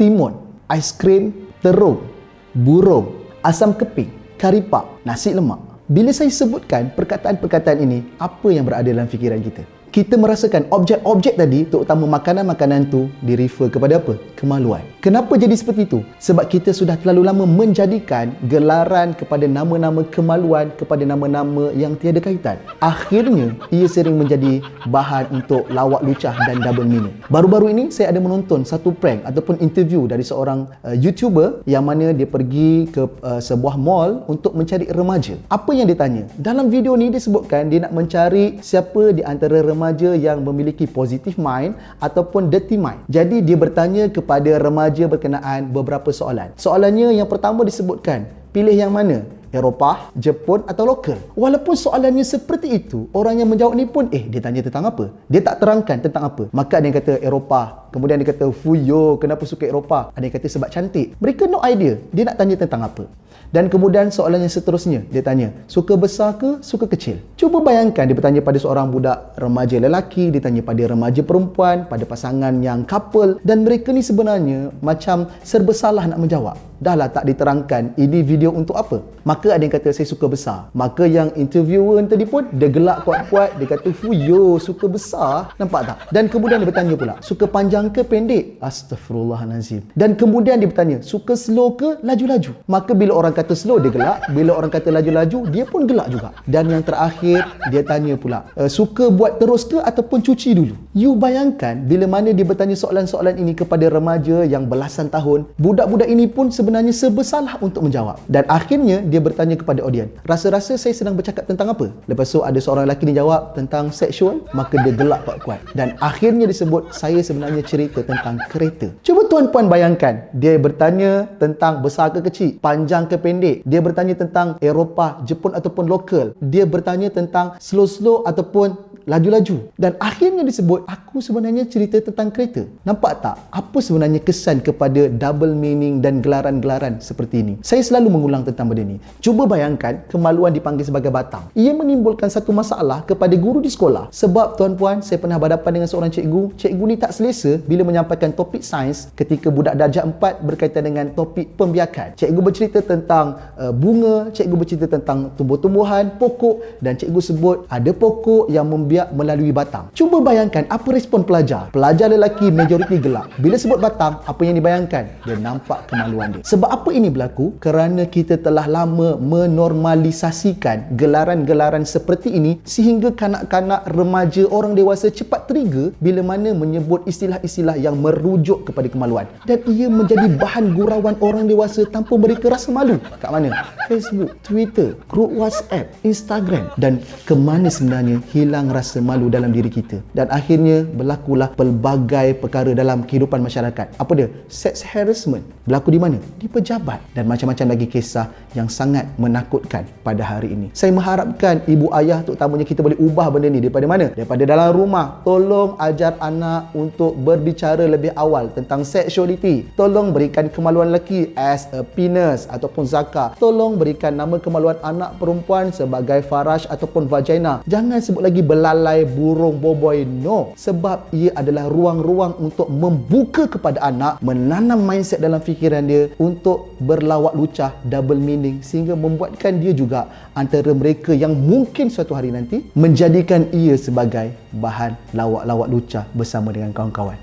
timun, aiskrim, terung, burung, asam keping, karipap, nasi lemak. Bila saya sebutkan perkataan-perkataan ini, apa yang berada dalam fikiran kita? Kita merasakan objek-objek tadi, terutama makanan-makanan tu, direfer kepada apa? Kemaluan. Kenapa jadi seperti itu? Sebab kita sudah terlalu lama menjadikan gelaran kepada nama-nama kemaluan, kepada nama-nama yang tiada kaitan. Akhirnya, ia sering menjadi bahan untuk lawak lucah dan double meaning. Baru-baru ini, saya ada menonton satu prank ataupun interview dari seorang YouTuber yang mana dia pergi ke sebuah mall untuk mencari remaja. Apa yang dia tanya? Dalam video ni, dia sebutkan dia nak mencari siapa di antara remaja yang memiliki positive mind ataupun dirty mind. Jadi dia bertanya kepada remaja berkenaan beberapa soalan. Soalannya yang pertama disebutkan, pilih yang mana? Eropah, Jepun atau lokal? Walaupun soalannya seperti itu, orang yang menjawab ni pun dia tanya tentang apa? Dia tak terangkan tentang apa. Maka ada yang kata Eropah, kemudian dia kata fuyo, kenapa suka Eropah? Ada yang kata sebab cantik. Mereka no idea dia nak tanya tentang apa. Dan kemudian soalan yang seterusnya, dia tanya, suka besar ke suka kecil? Cuba bayangkan dia bertanya pada seorang budak remaja lelaki, dia tanya pada remaja perempuan, pada pasangan yang couple, dan mereka ni sebenarnya macam serba salah nak menjawab. Dahlah tak diterangkan ini video untuk apa. Maka ada yang kata saya suka besar. Maka yang interviewer tadi pun dia gelak kuat-kuat, dia kata fuyo, suka besar. Nampak tak? Dan kemudian dia bertanya pula, suka panjang ke pendek? Astaghfirullahalazim. Dan kemudian dia bertanya, suka slow ke laju-laju? Maka bila orang kata slow dia gelak, bila orang kata laju-laju dia pun gelak juga. Dan yang terakhir dia tanya pula, suka buat terus ke ataupun cuci dulu? You bayangkan bila mana dia bertanya soalan-soalan ini kepada remaja yang belasan tahun, budak-budak ini pun sebenarnya serba salah untuk menjawab. Dan akhirnya dia bertanya kepada audiens, rasa-rasa saya sedang bercakap tentang apa? Lepas tu ada seorang lelaki ni jawab tentang seksual, maka dia gelak kuat-kuat. Dan akhirnya disebut, saya sebenarnya cerita tentang kereta. Cuba tuan-puan bayangkan, dia bertanya tentang besar ke kecil, panjang ke pendek. Dia bertanya tentang Eropah, Jepun ataupun lokal. Dia bertanya tentang slow-slow ataupun laju-laju. Dan akhirnya disebut, aku sebenarnya cerita tentang kereta. Nampak tak? Apa sebenarnya kesan kepada double meaning dan gelaran-gelaran seperti ini? Saya selalu mengulang tentang benda ni. Cuba bayangkan, kemaluan dipanggil sebagai batang. Ia menimbulkan satu masalah kepada guru di sekolah. Sebab tuan-puan, saya pernah berhadapan dengan seorang cikgu. Cikgu ni tak selesa bila menyampaikan topik sains ketika budak darjah 4 berkaitan dengan topik pembiakan. Cikgu bercerita tentang bunga, cikgu bercerita tentang tumbuh-tumbuhan, pokok, dan cikgu sebut ada pokok yang membiak melalui batang. Cuba bayangkan apa respon pelajar. Pelajar lelaki majoriti gelak. Bila sebut batang, apa yang dibayangkan? Dia nampak kemaluan dia. Sebab apa ini berlaku? Kerana kita telah lama menormalisasikan gelaran-gelaran seperti ini sehingga kanak-kanak, remaja, orang dewasa cepat trigger bila mana menyebut istilah-istilah yang merujuk kepada kemaluan. Dan ia menjadi bahan gurauan orang dewasa tanpa mereka rasa malu. Kat mana? Facebook, Twitter, grup WhatsApp, Instagram. Dan kemana sebenarnya hilang rasa malu dalam diri kita? Dan akhirnya berlakulah pelbagai perkara dalam kehidupan masyarakat. Apa dia? Sex harassment. Berlaku di mana? Di pejabat. Dan macam-macam lagi kisah yang sangat menakutkan pada hari ini. Saya mengharapkan ibu ayah terutamanya kita boleh ubah benda ni daripada mana? Daripada dalam rumah. Tolong ajar anak untuk berbicara lebih awal tentang sexuality. Tolong berikan kemaluan lelaki as a penis ataupun zakar. Tolong berikan nama kemaluan anak perempuan sebagai faraj ataupun vagina. Jangan sebut lagi belalai, burung, boboi. No. Sebab ia adalah ruang-ruang untuk membuka kepada anak, menanam mindset dalam fikiran dia untuk berlawak lucah, double meaning, sehingga membuatkan dia juga antara mereka yang mungkin suatu hari nanti menjadikan ia sebagai bahan lawak-lawak lucah bersama dengan kawan-kawan.